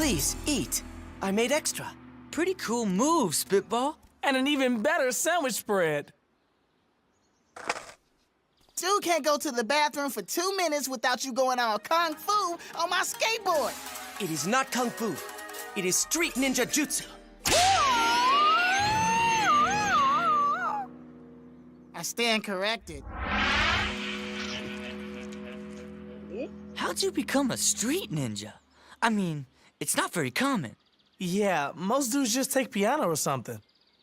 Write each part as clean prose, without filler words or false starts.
Please, eat. I made extra. Pretty cool move, Spitball. And an even better sandwich spread. Dude can't go to the bathroom for 2 minutes without you going all kung fu on my skateboard. It is not kung fu. It is street ninja jutsu. I stand corrected. How'd you become a street ninja? I mean, it's not very common. Yeah, most dudes just take piano or something.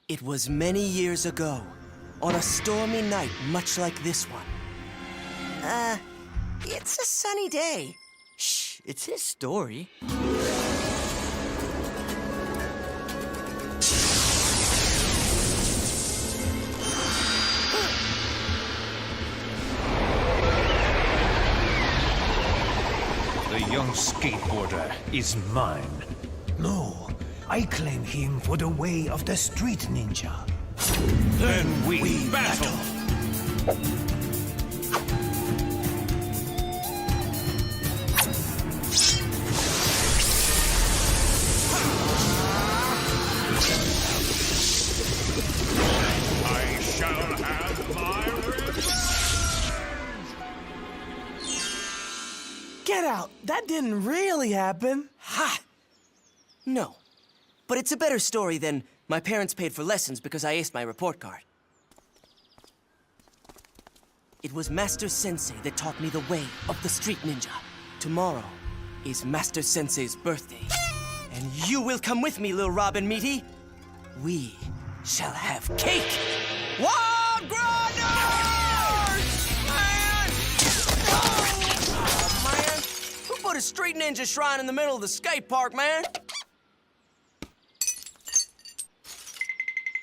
It was many years ago, on a stormy night much like this one. It's a sunny day. Shh, it's his story. The young skateboarder is mine. No, I claim him for the way of the street ninja. Then we battle. I shall have my revenge. Get out! That didn't really happen. Ha! No. But it's a better story than my parents paid for lessons because I aced my report card. It was Master Sensei that taught me the way of the street ninja. Tomorrow is Master Sensei's birthday. And you will come with me, little Robin Meaty. We shall have cake! Wild Grinders! Man! Oh, man! Who put a street ninja shrine in the middle of the skate park, man?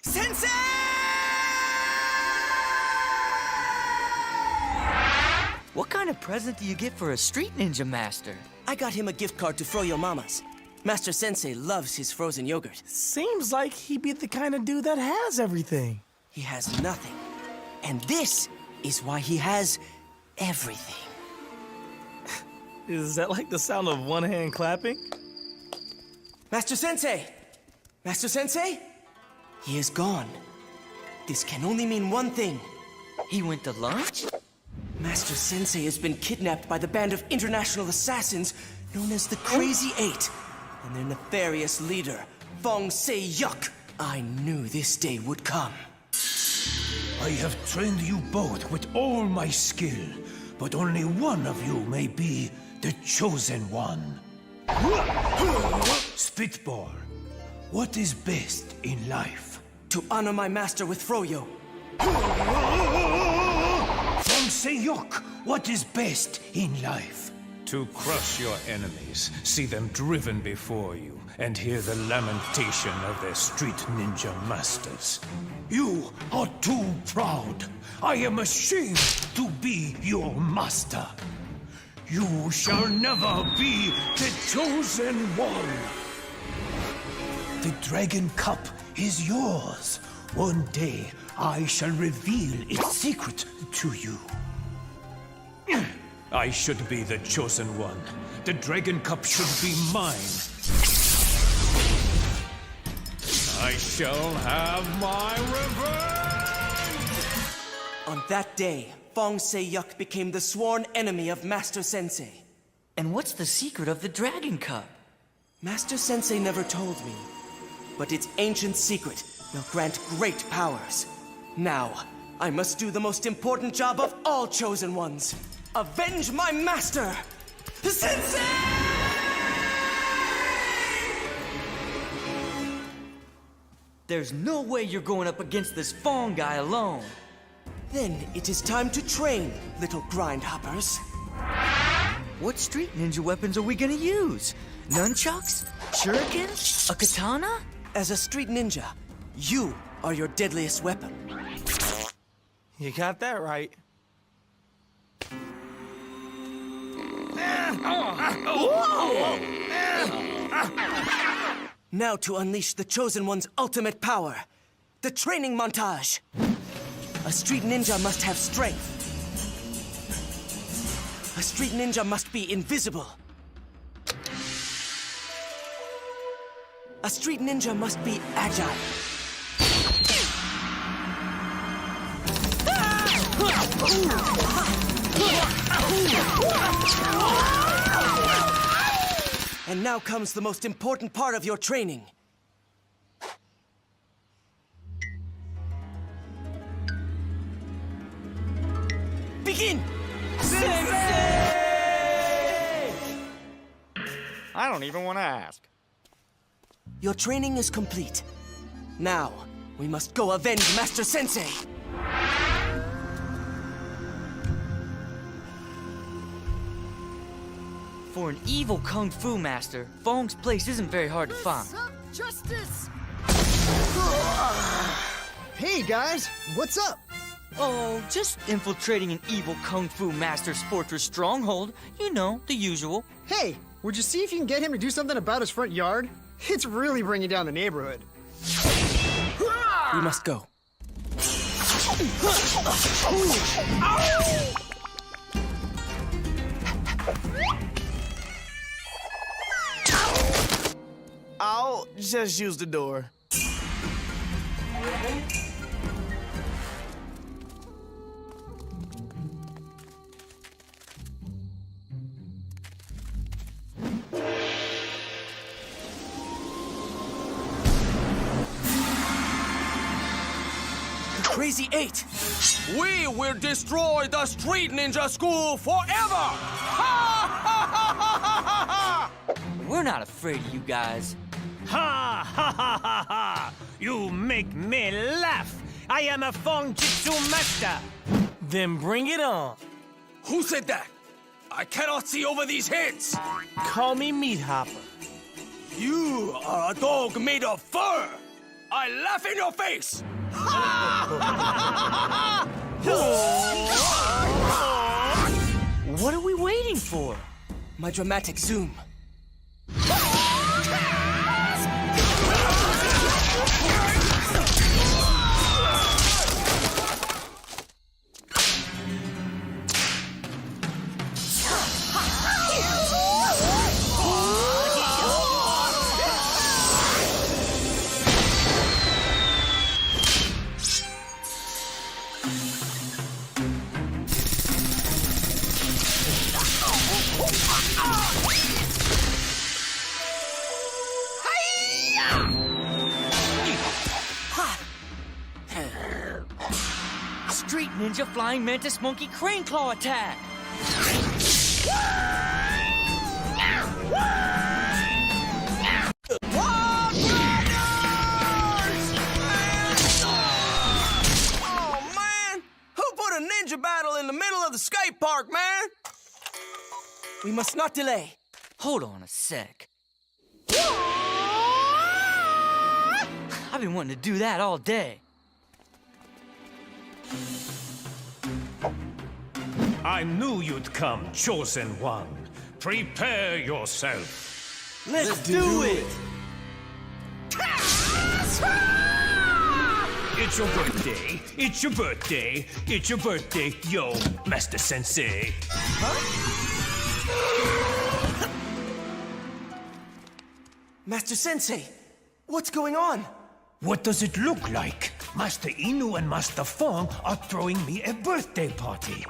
Sensei! What kind of present do you get for a street ninja master? I got him a gift card to Froyo Mama's. Master Sensei loves his frozen yogurt. Seems like he'd be the kind of dude that has everything. He has nothing. And this is why he has everything. Is that like the sound of one hand clapping? Master Sensei! Master Sensei? He is gone. This can only mean one thing. He went to lunch? Master Sensei has been kidnapped by the band of international assassins known as the Crazy Eight and their nefarious leader, Fong Se-yuk. I knew this day would come. I have trained you both with all my skill, but only one of you may be the chosen one. Spitball, what is best in life? To honor my master with Froyo. Fong Se-yuk, what is best in life? To crush your enemies, see them driven before you, and hear the lamentation of their street ninja masters. You are too proud. I am ashamed to be your master. You shall never be the chosen one. The Dragon Cup is yours. One day, I shall reveal its secret to you. I should be the chosen one. The Dragon Cup should be mine. I shall have my revenge! On that day, Fong Se-yuk became the sworn enemy of Master Sensei. And what's the secret of the Dragon Cup? Master Sensei never told me, but its ancient secret will grant great powers. Now, I must do the most important job of all chosen ones. Avenge my master! Sensei! There's no way you're going up against this Fong guy alone. Then it is time to train, little grindhoppers. What street ninja weapons are we gonna use? Nunchucks? Shurikens? A katana? As a street ninja, you are your deadliest weapon. You got that right. Now to unleash the Chosen One's ultimate power. The training montage. A street ninja must have strength. A street ninja must be invisible. A street ninja must be agile. And now comes the most important part of your training. Begin! I don't even want to ask. Your training is complete. Now, we must go avenge Master Sensei! For an evil kung fu master, Fong's place isn't very hard to find. Justice! Hey guys, what's up? Oh, just infiltrating an evil kung fu master's fortress stronghold. You know, the usual. Hey, would you see if you can get him to do something about his front yard? It's really bringing down the neighborhood. We must go. I'll just use the door. Crazy 8! We will destroy the Street Ninja School forever! We're not afraid of you guys. Ha ha ha ha ha! You make me laugh! I am a Fong Jitsu master! Then bring it on. Who said that? I cannot see over these heads! Call me Meat Hopper. You are a dog made of fur! I laugh in your face! What are we waiting for? My dramatic zoom. Street Ninja Flying Mantis Monkey Crane Claw attack! Oh, man! Who put a ninja battle in the middle of the skate park, man? We must not delay. Hold on a sec. I've been wanting to do that all day. I knew you'd come, Chosen One. Prepare yourself. Let's do it! It's your birthday. It's your birthday. It's your birthday, yo, Master Sensei. Master Sensei, what's going on? What does it look like? Master Inu and Master Fong are throwing me a birthday party.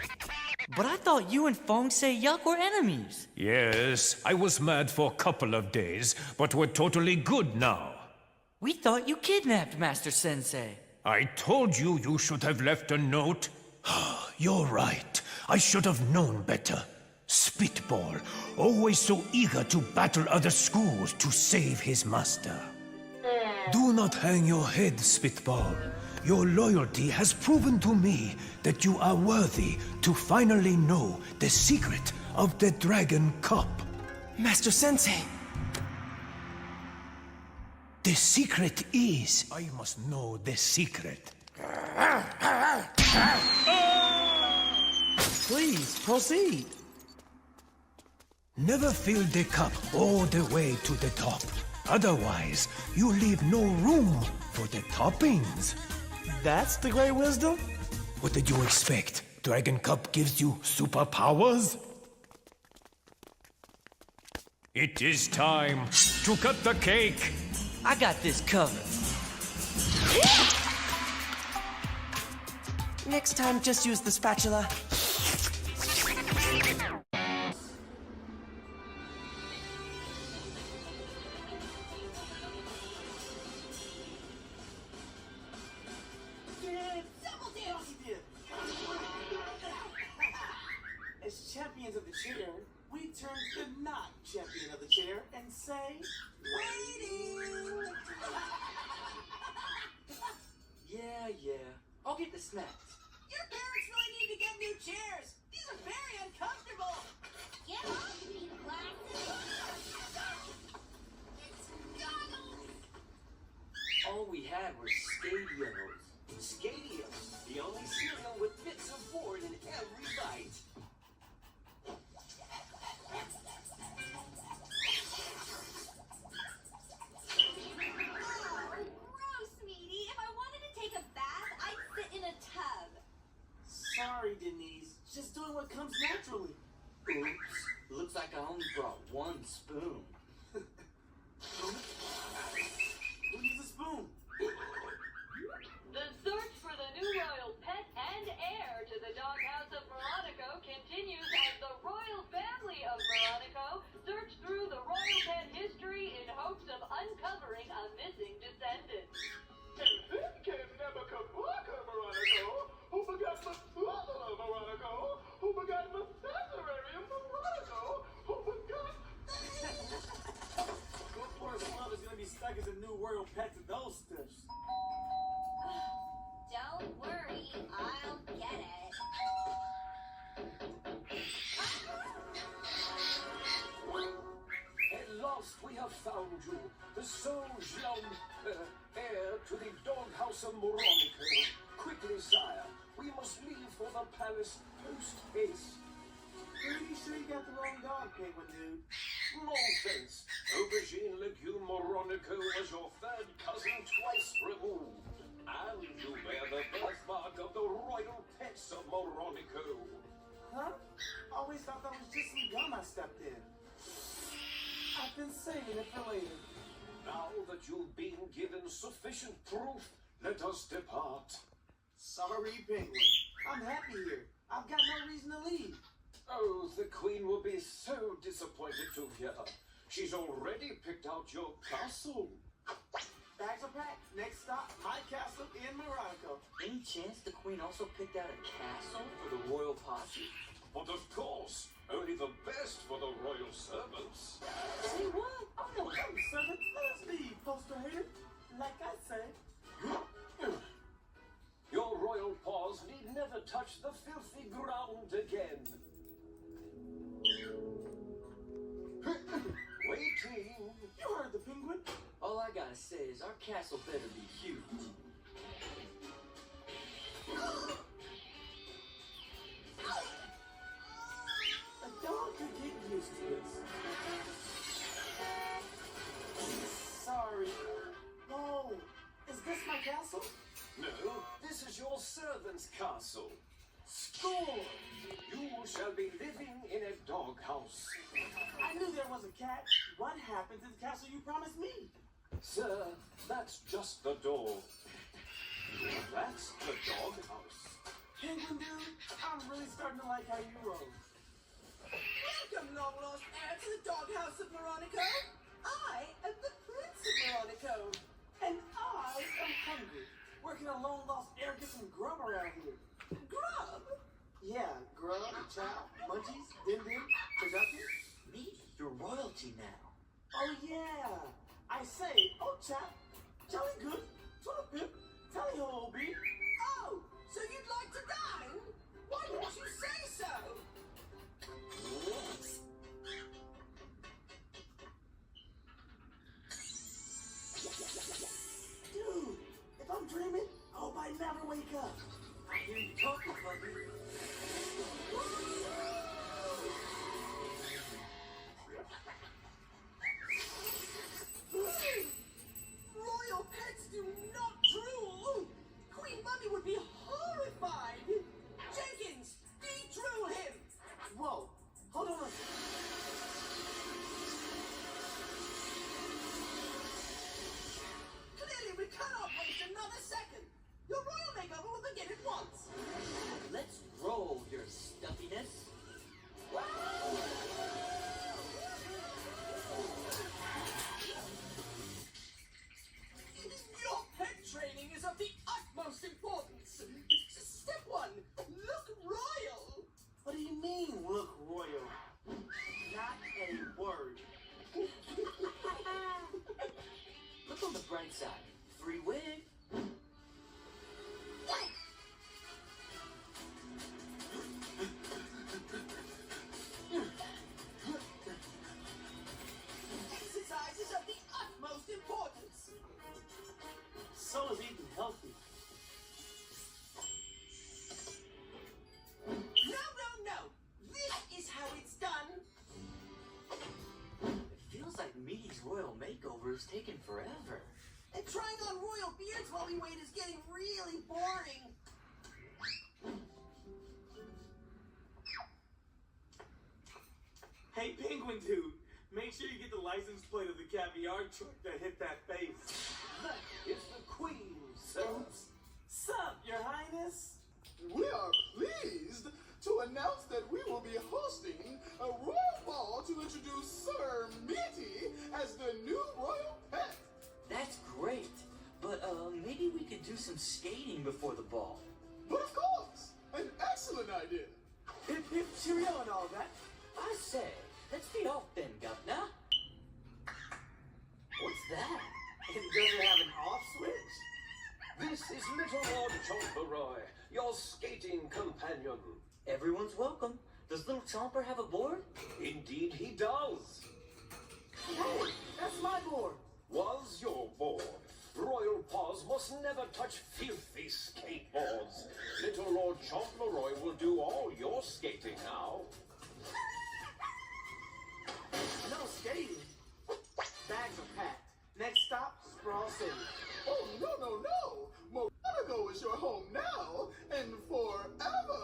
But I thought you and Fong Say Yuck were enemies. Yes, I was mad for a couple of days, but we're totally good now. We thought you kidnapped Master Sensei. I told you you should have left a note. You're right. I should have known better. Spitball, always so eager to battle other schools to save his master. Do not hang your head, Spitball. Your loyalty has proven to me that you are worthy to finally know the secret of the Dragon Cup. Master Sensei. The secret is... I must know the secret. Please, proceed. Never fill the cup all the way to the top. Otherwise, you leave no room for the toppings. That's the great wisdom? What did you expect? Dragon Cup gives you superpowers? It is time to cut the cake. I got this covered. Next time, just use the spatula. As champions of the chair, we turn to the not champion of the chair and say, waiting! Yeah. I'll get the snacks. Your parents really need to get new chairs. These are very uncomfortable. Get off me, All we had were Stadios. Stadios, the only cereal with bits of board in every bite. Gross, Meaty. If I wanted to take a bath, I'd sit in a tub. Sorry, Denise. Just doing what comes naturally. Oops, looks like I only brought one spoon. Who needs a spoon? The search for the new royal pet and heir to the Doghouse of Moronico continues as the royal family of Moronico search through the royal pet history in hopes of uncovering a missing descendant. And then came Nebuchadnezzar Moronico, who begat Methuselah Moronico, who begat Methuselah Moronico, who begat... What poor slum is gonna be stuck as a new royal pet to those stiffs? Don't worry, I'll get it. At last we have found you, the so-young heir to the Doghouse of Moronico. Quickly, sire, we must leave for the palace post-haste. Pretty sure you got the wrong dog, penguin dude. Nonsense! Aubergine Legume Moronico was your third cousin twice removed. And you bear the birthmark of the royal pets of Moronico. Huh? Always thought that was just some gum I stepped in. I've been saving it for later. Now that you've been given sufficient proof, let us depart. Sorry, penguin. I'm happy here. I've got no reason to leave. Oh, the Queen will be so disappointed to hear. She's already picked out your castle. Bags are packed. Next stop, my castle in Moronico. Any chance the Queen also picked out a castle for the royal posse? But of course, only the best for the royal servants. Say what? I'm no servant. Let us leave, poster hater. Like I say. Your royal paws need never touch the filthy ground again. Waiting. You heard the penguin. All I gotta say is our castle better be huge. A dog could get used to this. Sorry. Whoa. Is this my castle? No, this is your servant's castle. Score! You shall be living in a doghouse. I knew there was a cat. What happened to the castle you promised me? Sir, that's just the door. That's the doghouse. Penguin dude, I'm really starting to like how you roll. Welcome, long-lost heir to the Doghouse of Moronico. I am the Prince of Moronico. And I am hungry. Where can a long lost heir get some grub around here? Grub? Yeah, grub, chow, munchies, dim dim, turducken. Meaty, you're royalty now. Oh yeah. I say, oh chap, jolly good, toilet pip, tally ho, old bee. Oh, so you'd like to dine? Why didn't you say so? Dude, if I'm dreaming, I hope I never wake up. I hear you talking, Buggy. Royal pets do not drool. Queen Mummy would be horrified. Jenkins, de-drool him. makeover's taking forever. And trying on royal beards while we wait is getting really boring. Hey, Penguin Dude, make sure you get the license plate of the caviar truck that hit that face. That is the Queen, sir. Sup, Your Highness? We are pleased to announce that we will be hosting a royal ball to introduce Sir Meaty as the new royal pet. That's great. But, maybe we could do some skating before the ball. But of course, an excellent idea. Hip hip cheerio and all that. I say, let's be off then, Governor. What's that? It doesn't have an off switch? This is Little Lord Chomperoy, your skating companion. Everyone's welcome. Does Little Chomper have a board? Indeed he does. Hey, that's my board. Was your board. Royal paws must never touch filthy skateboards. Little Lord Chomperoy will do all your skating now. No skating. Bags are packed. Next stop, Sprawl City. Oh, no. Moronico is your home now and forever.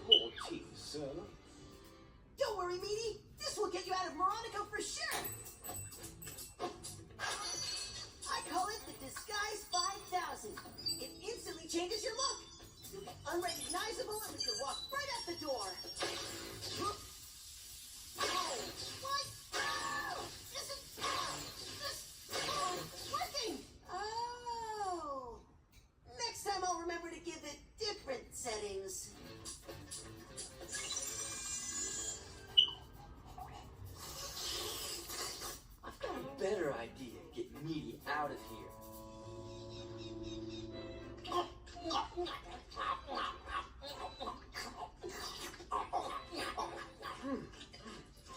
More tea, sir. Don't worry, Meaty. This will get you out of Moronico for sure. I call it the Disguise 5000. It instantly changes your look. You'll be unrecognizable and we can walk right out the door. Oh, what? Oh, this working. Oh. Next time I'll remember to give it different settings. I've got a better idea to get Meaty out of here.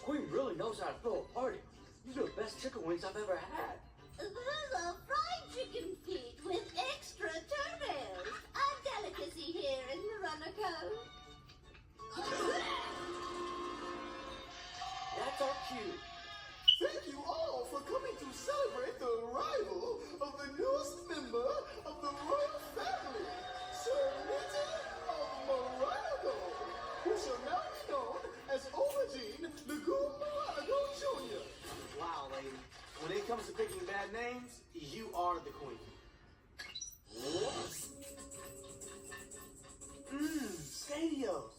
Queen really knows how to throw a party. These are the best chicken wings I've ever had. Those are fried chicken feet with extra toenails. A delicacy here in Moronico. That's our cue. Thank you all for coming to celebrate the arrival of the newest member of the royal family, Sir Meaty of Moronico, who shall now be known as Aubergine Lagoon Moronico Jr. Wow, lady. When it comes to picking bad names, you are the queen. Stadios.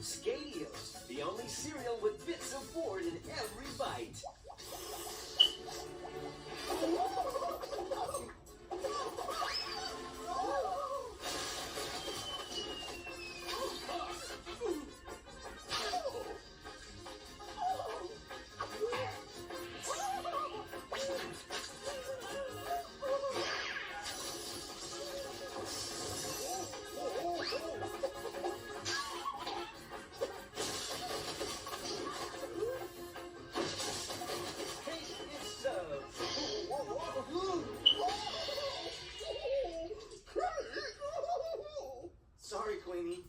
Scadios, the only cereal with bits of board in every bite. Sorry, Queenie.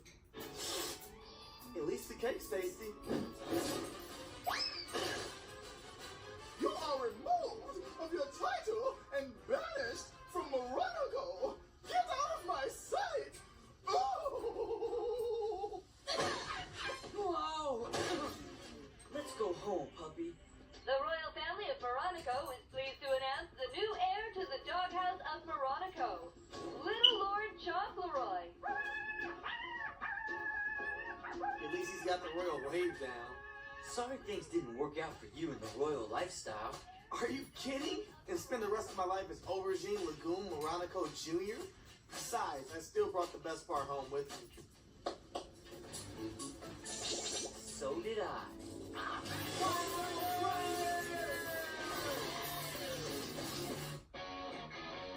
At least the cake's tasty. You are removed of your title and banished from Moronico. Get out of my sight! Oh! Whoa! Let's go home, puppy. The royal family of Moronico is pleased to announce the new heir to the Doghouse of Moronico, Little Lord Chomperoy. At least he's got the royal wave down. Sorry things didn't work out for you in the royal lifestyle. Are you kidding? And spend the rest of my life as Aubergine Lagoon Moronico Jr.? Besides, I still brought the best part home with me. So did I.